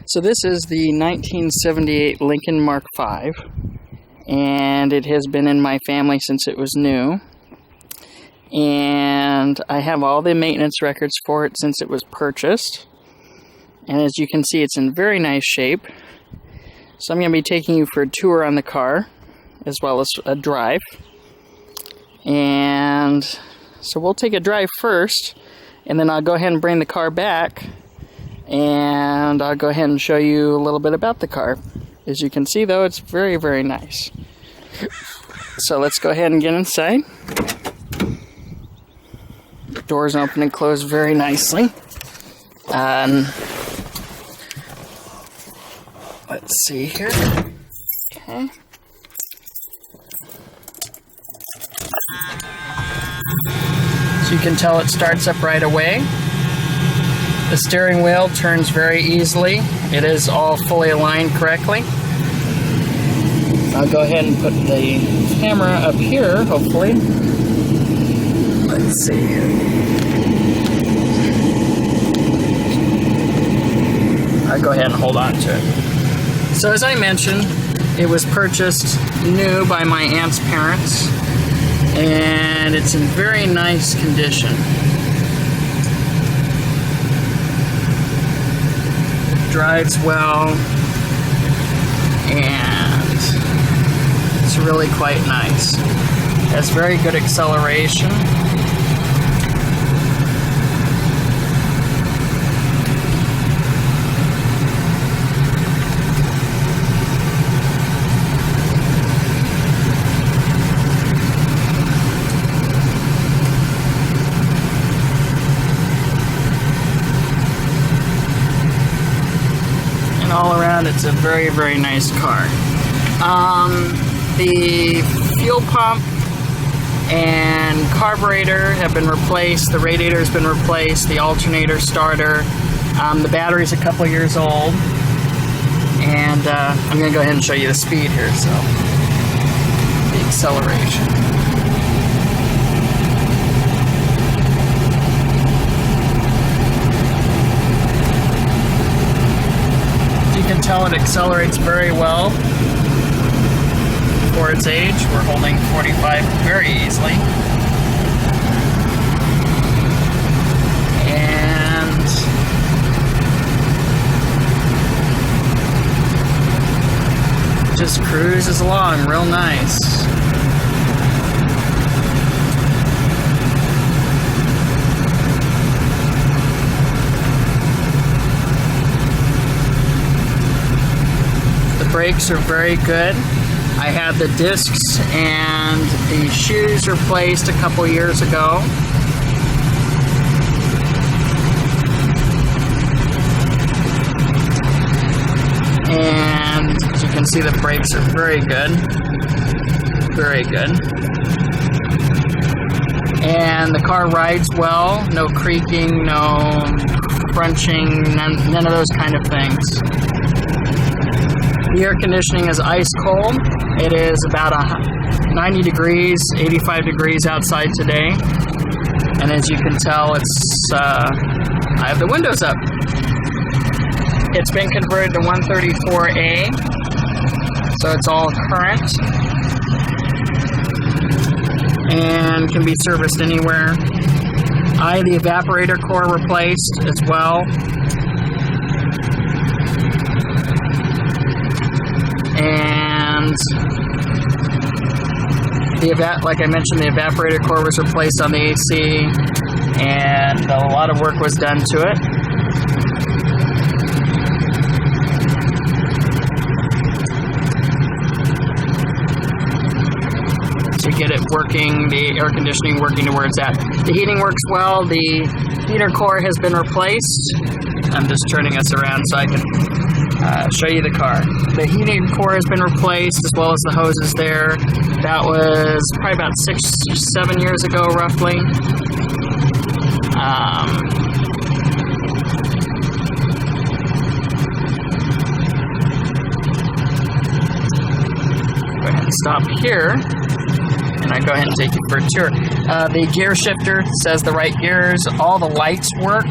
So this is the 1978 Lincoln Mark V, and it has been in my family since it was new. And I have all the maintenance records for it since it was purchased. And as you can see, it's in very nice shape. So I'm going to be taking you for a tour on the car, as well as a drive. And so we'll take a drive first, and then I'll go ahead and bring the car back, and I'll go ahead and show you a little bit about the car. As you can see, though, it's very, very nice. So let's go ahead and get inside. The doors open and close very nicely. Let's see here. Okay. So you can tell it starts up right away. The steering wheel turns very easily. It is all fully aligned correctly. I'll go ahead and put the camera up here, hopefully. Let's see here. I'll go ahead and hold on to it. So as I mentioned, it was purchased new by my aunt's parents, and it's in very nice condition. It drives well, and it's really quite nice. It has very good acceleration. All around, it's a very, very nice car. The fuel pump and carburetor have been replaced. The radiator has been replaced. The alternator, starter. The battery's a couple years old. And I'm going to go ahead and show you the speed here. So, the acceleration. You can tell it accelerates very well for its age. We're holding 45 very easily. And just cruises along real nice. Brakes are very good. I had the discs and the shoes replaced a couple years ago. And as you can see, the brakes are very good. Very good. And the car rides well. No creaking, no crunching, none of those kind of things. The air conditioning is ice cold. It is about 90 degrees, 85 degrees outside today. And as you can tell, it's I have the windows up. It's been converted to 134A, so it's all current and can be serviced anywhere. I had the evaporator core replaced as well. And like I mentioned, the evaporator core was replaced on the AC, and a lot of work was done to it. To get it working, the air conditioning working to where it's at. The heating works well. The heater core has been replaced. I'm just turning us around so I can show you the car. The heating core has been replaced, as well as the hoses there. That was probably about 6 or 7 years ago, roughly. Go ahead and stop here, and I go ahead and take you for a tour. The gear shifter says the right gears. All the lights work.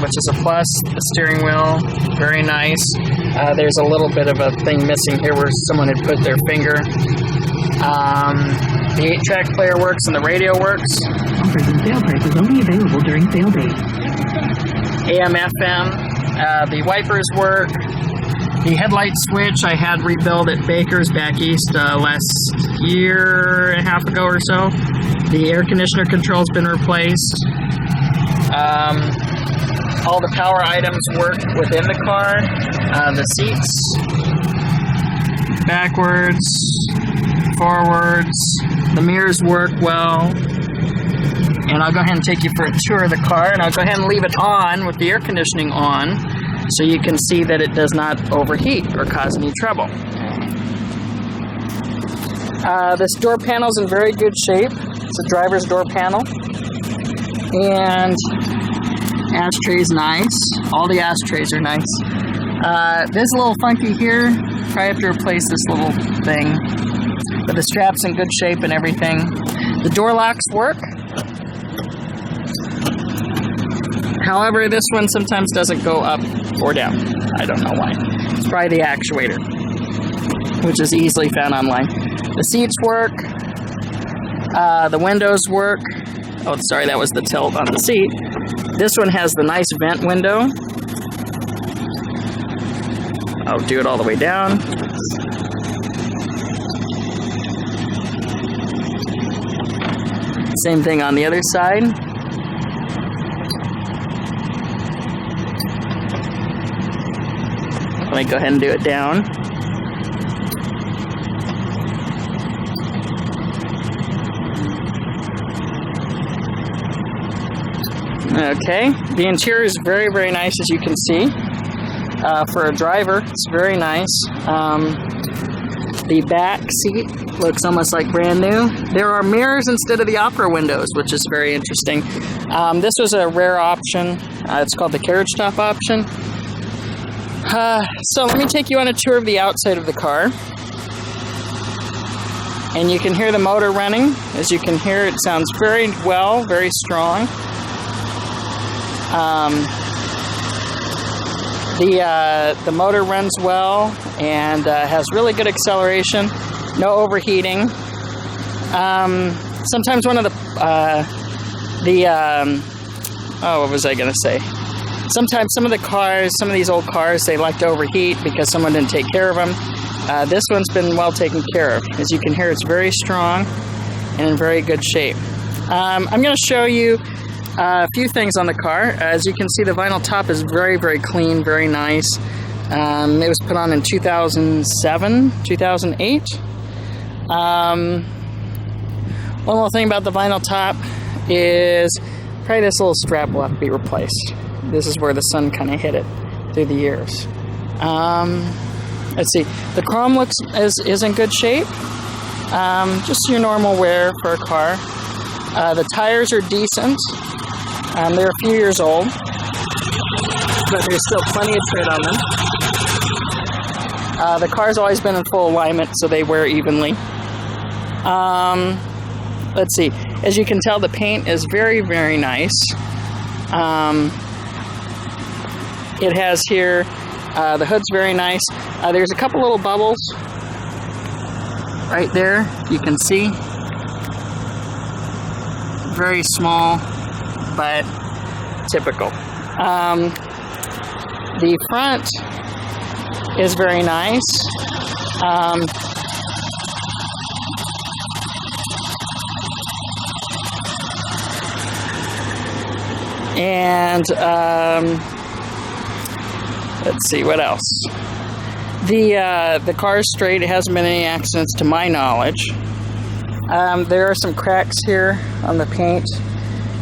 which is a plus. The steering wheel, very nice. There's a little bit of a thing missing here where someone had put their finger. The 8-track player works and the radio works. Offers and sale prices only available during sale days. AM, FM. The wipers work. The headlight switch I had rebuilt at Baker's back east last year and a half ago or so. The air conditioner control's been replaced. All the power items work within the car. The seats, backwards, forwards, the mirrors work well. And I'll go ahead and take you for a tour of the car, and I'll go ahead and leave it on with the air conditioning on so you can see that it does not overheat or cause any trouble. This door panel is in very good shape. It's a driver's door panel. And ashtray is nice. All the ashtrays are nice. This is a little funky here. Probably have to replace this little thing. But the strap's in good shape and everything. The door locks work. However, this one sometimes doesn't go up or down. I don't know why. It's probably the actuator, which is easily found online. The seats work. The windows work. Oh, sorry, that was the tilt on the seat. This one has the nice vent window. I'll do it all the way down. Same thing on the other side. Let me go ahead and do it down. Okay, the interior is very, very nice, as you can see. For a driver, it's very nice. The back seat looks almost like brand new. There are mirrors instead of the opera windows, which is very interesting. This was a rare option. It's called the carriage top option. So let me take you on a tour of the outside of the car. And you can hear the motor running. As you can hear, it sounds very well, very strong. The motor runs well and has really good acceleration, no overheating. Sometimes one of what was I going to say? Sometimes some of the cars, some of these old cars, they like to overheat because someone didn't take care of them. This one's been well taken care of. As you can hear, it's very strong and in very good shape. I'm going to show you a few things on the car. As you can see, the vinyl top is very, very clean, very nice. It was put on in 2007, 2008. One more thing about the vinyl top is probably this little strap will have to be replaced. This is where the sun kind of hit it through the years. Let's see. The chrome is in good shape. Just your normal wear for a car. The tires are decent. They're a few years old, but there's still plenty of tread on them. The car's always been in full alignment, so they wear evenly. Let's see. As you can tell, the paint is very, very nice. It has here, the hood's very nice. There's a couple little bubbles right there, you can see. Very small, but typical. The front is very nice. Let's see, what else? The car's straight. It hasn't been any accidents to my knowledge. There are some cracks here on the paint.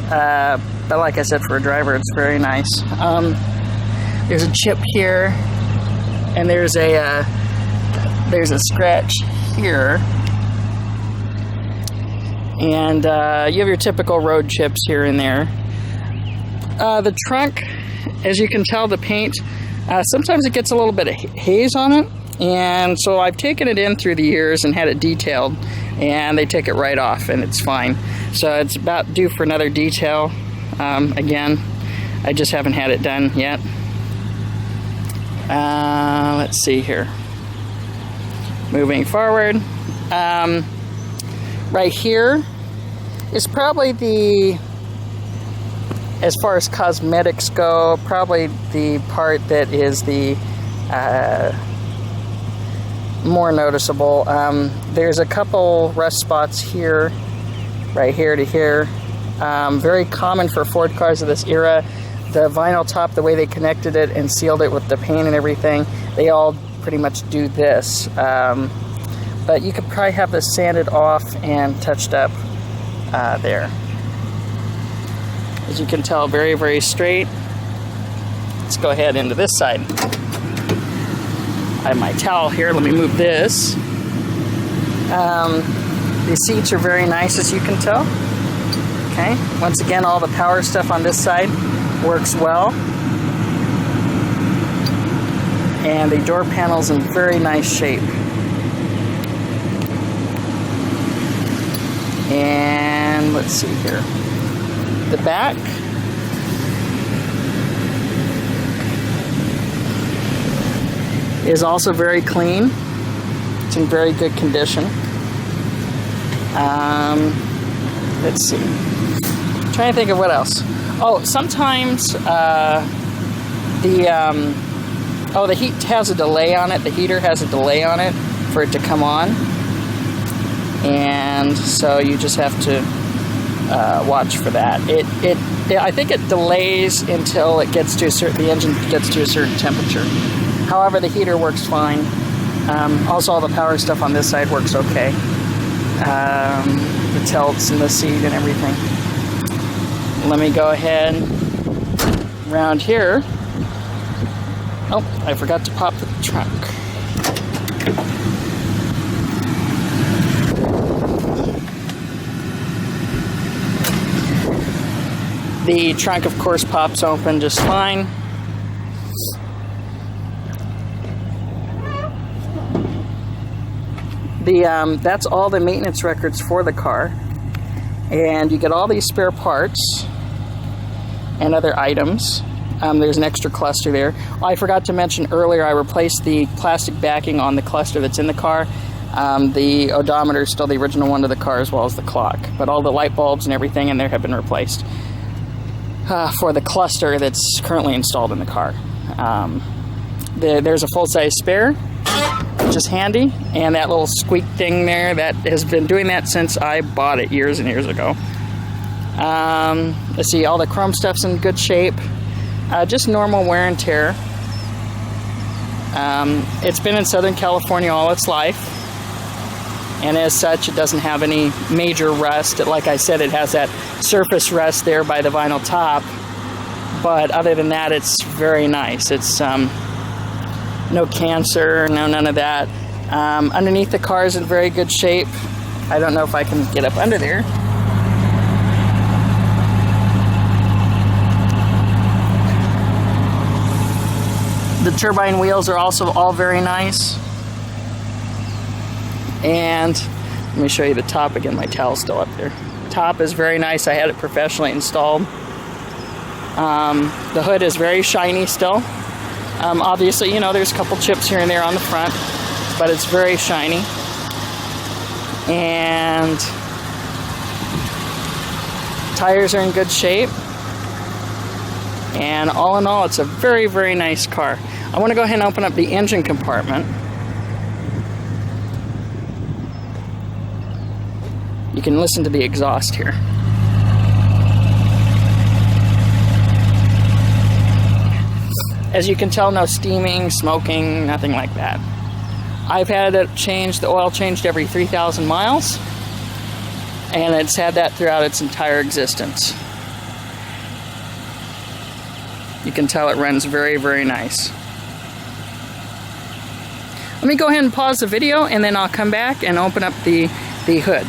But like I said, for a driver, it's very nice. There's a chip here, and there's a scratch here. And you have your typical road chips here and there. The trunk, as you can tell, the paint, sometimes it gets a little bit of haze on it. And so I've taken it in through the years and had it detailed, and they take it right off, and it's fine. So it's about due for another detail again. I just haven't had it done yet. Let's see here. Moving forward. Right here is probably the, as far as cosmetics go, probably the part that is the more noticeable. There's a couple rust spots here, right here to here. Very common for Ford cars of this era. The vinyl top, the way they connected it and sealed it with the paint and everything, they all pretty much do this. But you could probably have this sanded off and touched up there. As you can tell, very, very straight. Let's go ahead into this side. I have my towel here. Let me move this. The seats are very nice, as you can tell. Okay. Once again, all the power stuff on this side works well. And the door panel's in very nice shape. And let's see here. The back. Is also very clean. It's in very good condition. Let's see. I'm trying to think of what else. Oh, sometimes the heat has a delay on it. The heater has a delay on it for it to come on. And so you just have to watch for that. I think it delays until it gets to the engine gets to a certain temperature. However, the heater works fine. Also, all the power stuff on this side works okay. The tilts and the seat and everything. Let me go ahead around here. Oh, I forgot to pop the trunk. The trunk, of course, pops open just fine. That's all the maintenance records for the car. And you get all these spare parts and other items. There's an extra cluster there. Oh, I forgot to mention earlier, I replaced the plastic backing on the cluster that's in the car. The odometer is still the original one to the car, as well as the clock. But all the light bulbs and everything in there have been replaced for the cluster that's currently installed in the car. There's a full-size spare, which is handy, and that little squeak thing there, that has been doing that since I bought it years and years ago. Let's see, all the chrome stuff's in good shape. Just normal wear and tear. It's been in Southern California all its life, and as such, it doesn't have any major rust. Like I said, it has that surface rust there by the vinyl top, but other than that, it's very nice. It's no cancer, none of that. Underneath the car is in very good shape. I don't know if I can get up under there. The turbine wheels are also all very nice. And let me show you the top again. My towel's still up there. Top is very nice. I had it professionally installed. The hood is very shiny still. Obviously, you know, there's a couple chips here and there on the front, but it's very shiny. And tires are in good shape. And all in all, it's a very, very nice car. I want to go ahead and open up the engine compartment. You can listen to the exhaust here. As you can tell, no steaming, smoking, nothing like that. I've had it changed, the oil changed every 3,000 miles, and it's had that throughout its entire existence. You can tell it runs very, very nice. Let me go ahead and pause the video, and then I'll come back and open up the hood.